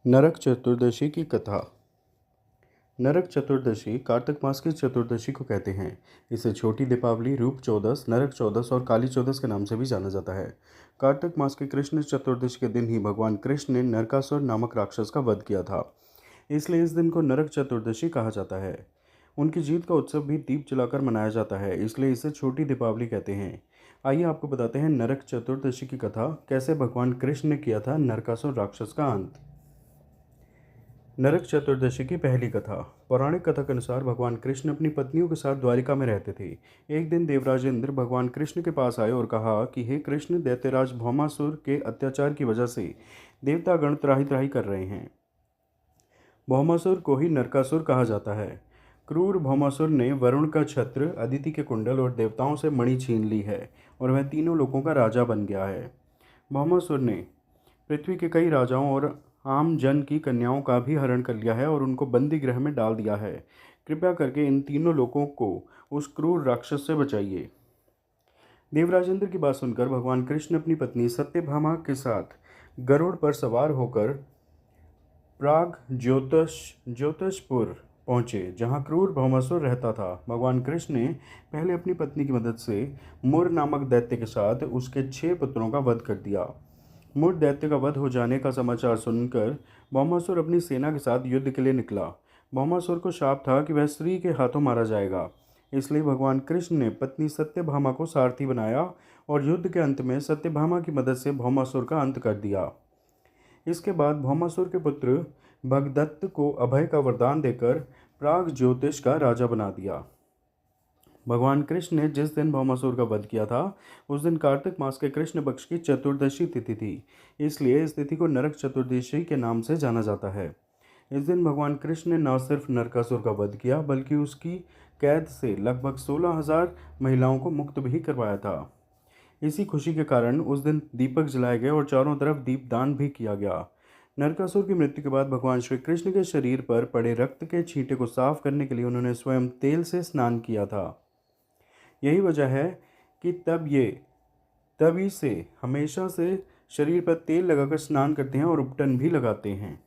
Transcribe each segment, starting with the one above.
नरक चतुर्दशी की कथा। नरक चतुर्दशी कार्तिक मास की चतुर्दशी को कहते हैं। इसे छोटी दीपावली, रूप चौदस, नरक चौदस और काली चौदस के नाम से भी जाना जाता है। कार्तिक मास की कृष्ण चतुर्दशी के दिन ही भगवान कृष्ण ने नरकासुर नामक राक्षस का वध किया था, इसलिए इस दिन को नरक चतुर्दशी कहा जाता है। उनकी जीत का उत्सव भी दीप जलाकर मनाया जाता है, इसलिए इसे छोटी दीपावली कहते हैं। आइए आपको बताते हैं नरक चतुर्दशी की कथा, कैसे भगवान कृष्ण ने किया था नरकासुर राक्षस का अंत। नरक चतुर्दशी की पहली कथा। पौराणिक कथा के अनुसार भगवान कृष्ण अपनी पत्नियों के साथ द्वारिका में रहते थे। एक दिन देवराज इंद्र भगवान कृष्ण के पास आए और कहा कि हे कृष्ण, दैत्यराज भौमासुर के अत्याचार की वजह से देवतागण त्राही त्राही कर रहे हैं। भौमासुर को ही नरकासुर कहा जाता है। क्रूर भौमासुर ने वरुण का छत्र, अदिति के कुंडल और देवताओं से मणि छीन ली है और वह तीनों लोकों का राजा बन गया है। भौमासुर ने पृथ्वी के कई राजाओं और आम जन की कन्याओं का भी हरण कर लिया है और उनको बंदी गृह में डाल दिया है। कृपया करके इन तीनों लोगों को उस क्रूर राक्षस से बचाइए। देवराजेंद्र की बात सुनकर भगवान कृष्ण अपनी पत्नी सत्यभामा के साथ गरुड़ पर सवार होकर प्राग ज्योतिषपुर पहुँचे, जहाँ क्रूर भौमासुर रहता था। भगवान कृष्ण ने पहले अपनी पत्नी की मदद से मुर नामक दैत्य के साथ उसके 6 पुत्रों का वध कर दिया। मुर दैत्य का वध हो जाने का समाचार सुनकर भौमासुर अपनी सेना के साथ युद्ध के लिए निकला। भौमासुर को शाप था कि वह स्त्री के हाथों मारा जाएगा, इसलिए भगवान कृष्ण ने पत्नी सत्यभामा को सारथी बनाया और युद्ध के अंत में सत्यभामा की मदद से भौमासुर का अंत कर दिया। इसके बाद भौमासुर के पुत्र भगदत्त को अभय का वरदान देकर प्राग ज्योतिष का राजा बना दिया। भगवान कृष्ण ने जिस दिन भौमासुर का वध किया था, उस दिन कार्तिक मास के कृष्ण पक्ष की चतुर्दशी तिथि थी, इसलिए इस तिथि को नरक चतुर्दशी के नाम से जाना जाता है। इस दिन भगवान कृष्ण ने न सिर्फ नरकासुर का वध किया, बल्कि उसकी कैद से लगभग 16,000 महिलाओं को मुक्त भी करवाया था। इसी खुशी के कारण उस दिन दीपक जलाए गए और चारों तरफ दीपदान भी किया गया। नरकासुर की मृत्यु के बाद भगवान श्री कृष्ण के शरीर पर पड़े रक्त के छींटे को साफ करने के लिए उन्होंने स्वयं तेल से स्नान किया था। यही वजह है कि तभी से हमेशा से शरीर पर तेल लगाकर स्नान करते हैं और उपटन भी लगाते हैं।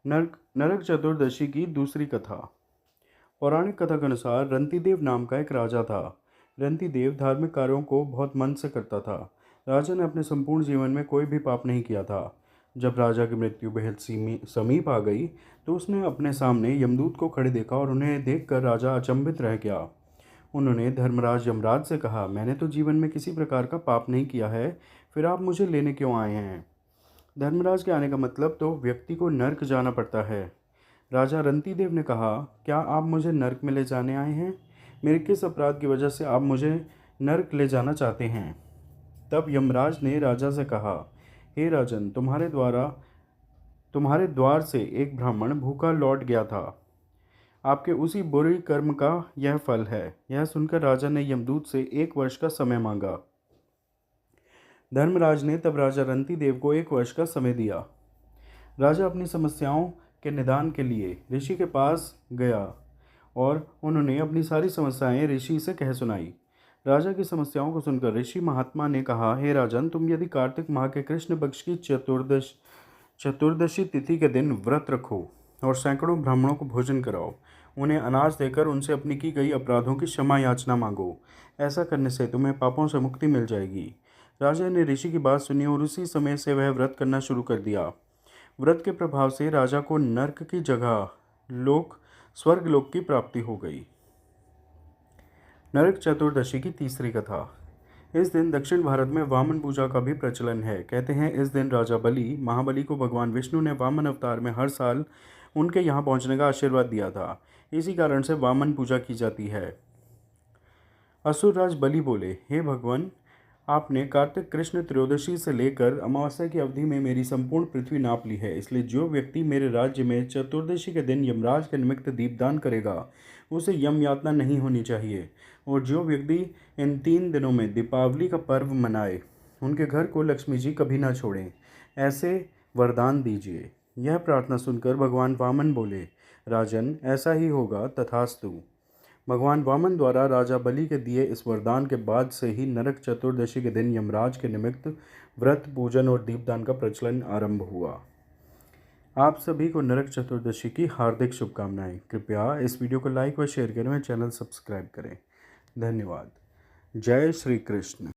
नरक चतुर्दशी की दूसरी कथा। पौराणिक कथा के अनुसार रंतिदेव नाम का एक राजा था। रंतिदेव धार्मिक कार्यों को बहुत मन से करता था। राजा ने अपने संपूर्ण जीवन में कोई भी पाप नहीं किया था। जब राजा की मृत्यु बेहद समीप आ गई, तो उसने अपने सामने यमदूत को खड़े देखा और उन्हें देखकर राजा अचंभित रह गया। उन्होंने धर्मराज यमराज से कहा, मैंने तो जीवन में किसी प्रकार का पाप नहीं किया है, फिर आप मुझे लेने क्यों आए हैं? धर्मराज के आने का मतलब तो व्यक्ति को नर्क जाना पड़ता है। राजा रंतिदेव ने कहा, क्या आप मुझे नर्क में ले जाने आए हैं? मेरे किस अपराध की वजह से आप मुझे नर्क ले जाना चाहते हैं? तब यमराज ने राजा से कहा, हे राजन, तुम्हारे द्वार से एक ब्राह्मण भूखा लौट गया था। आपके उसी बुरे कर्म का यह फल है। यह सुनकर राजा ने यमदूत से 1 वर्ष का समय मांगा। धर्मराज ने तब राजा रंतिदेव को 1 वर्ष का समय दिया। राजा अपनी समस्याओं के निदान के लिए ऋषि के पास गया और उन्होंने अपनी सारी समस्याएं ऋषि से कह सुनाई। राजा की समस्याओं को सुनकर ऋषि महात्मा ने कहा, हे राजन, तुम यदि कार्तिक माह के कृष्ण पक्ष की चतुर्दशी तिथि के दिन व्रत रखो और सैकड़ों ब्राह्मणों को भोजन कराओ, उन्हें अनाज देकर उनसे अपनी की गई अपराधों की क्षमा याचना मांगो। ऐसा करने से तुम्हें पापों से मुक्ति मिल जाएगी। राजा ने ऋषि की बात सुनी और उसी समय से वह व्रत करना शुरू कर दिया। व्रत के प्रभाव से राजा को नर्क की जगह स्वर्ग लोक की प्राप्ति हो गई। नरक चतुर्दशी की तीसरी कथा। इस दिन दक्षिण भारत में वामन पूजा का भी प्रचलन है। कहते हैं इस दिन राजा महाबली को भगवान विष्णु ने वामन अवतार में हर साल उनके यहाँ पहुँचने का आशीर्वाद दिया था। इसी कारण से वामन पूजा की जाती है। असुरराज बलि बोले, हे भगवान, आपने कार्तिक कृष्ण त्रयोदशी से लेकर अमावस्या की अवधि में मेरी संपूर्ण पृथ्वी नाप ली है, इसलिए जो व्यक्ति मेरे राज्य में चतुर्दशी के दिन यमराज के निमित्त दीपदान करेगा, उसे यम यातना नहीं होनी चाहिए। और जो व्यक्ति इन 3 दिनों में दीपावली का पर्व मनाए, उनके घर को लक्ष्मी जी कभी ना छोड़ें। ऐसे वरदान दीजिए। यह प्रार्थना सुनकर भगवान वामन बोले, राजन, ऐसा ही होगा, तथास्तु। भगवान वामन द्वारा राजा बलि के दिए इस वरदान के बाद से ही नरक चतुर्दशी के दिन यमराज के निमित्त व्रत, पूजन और दीपदान का प्रचलन आरंभ हुआ। आप सभी को नरक चतुर्दशी की हार्दिक शुभकामनाएं। कृपया इस वीडियो को लाइक व शेयर करें और चैनल सब्सक्राइब करें। धन्यवाद। जय श्री कृष्ण।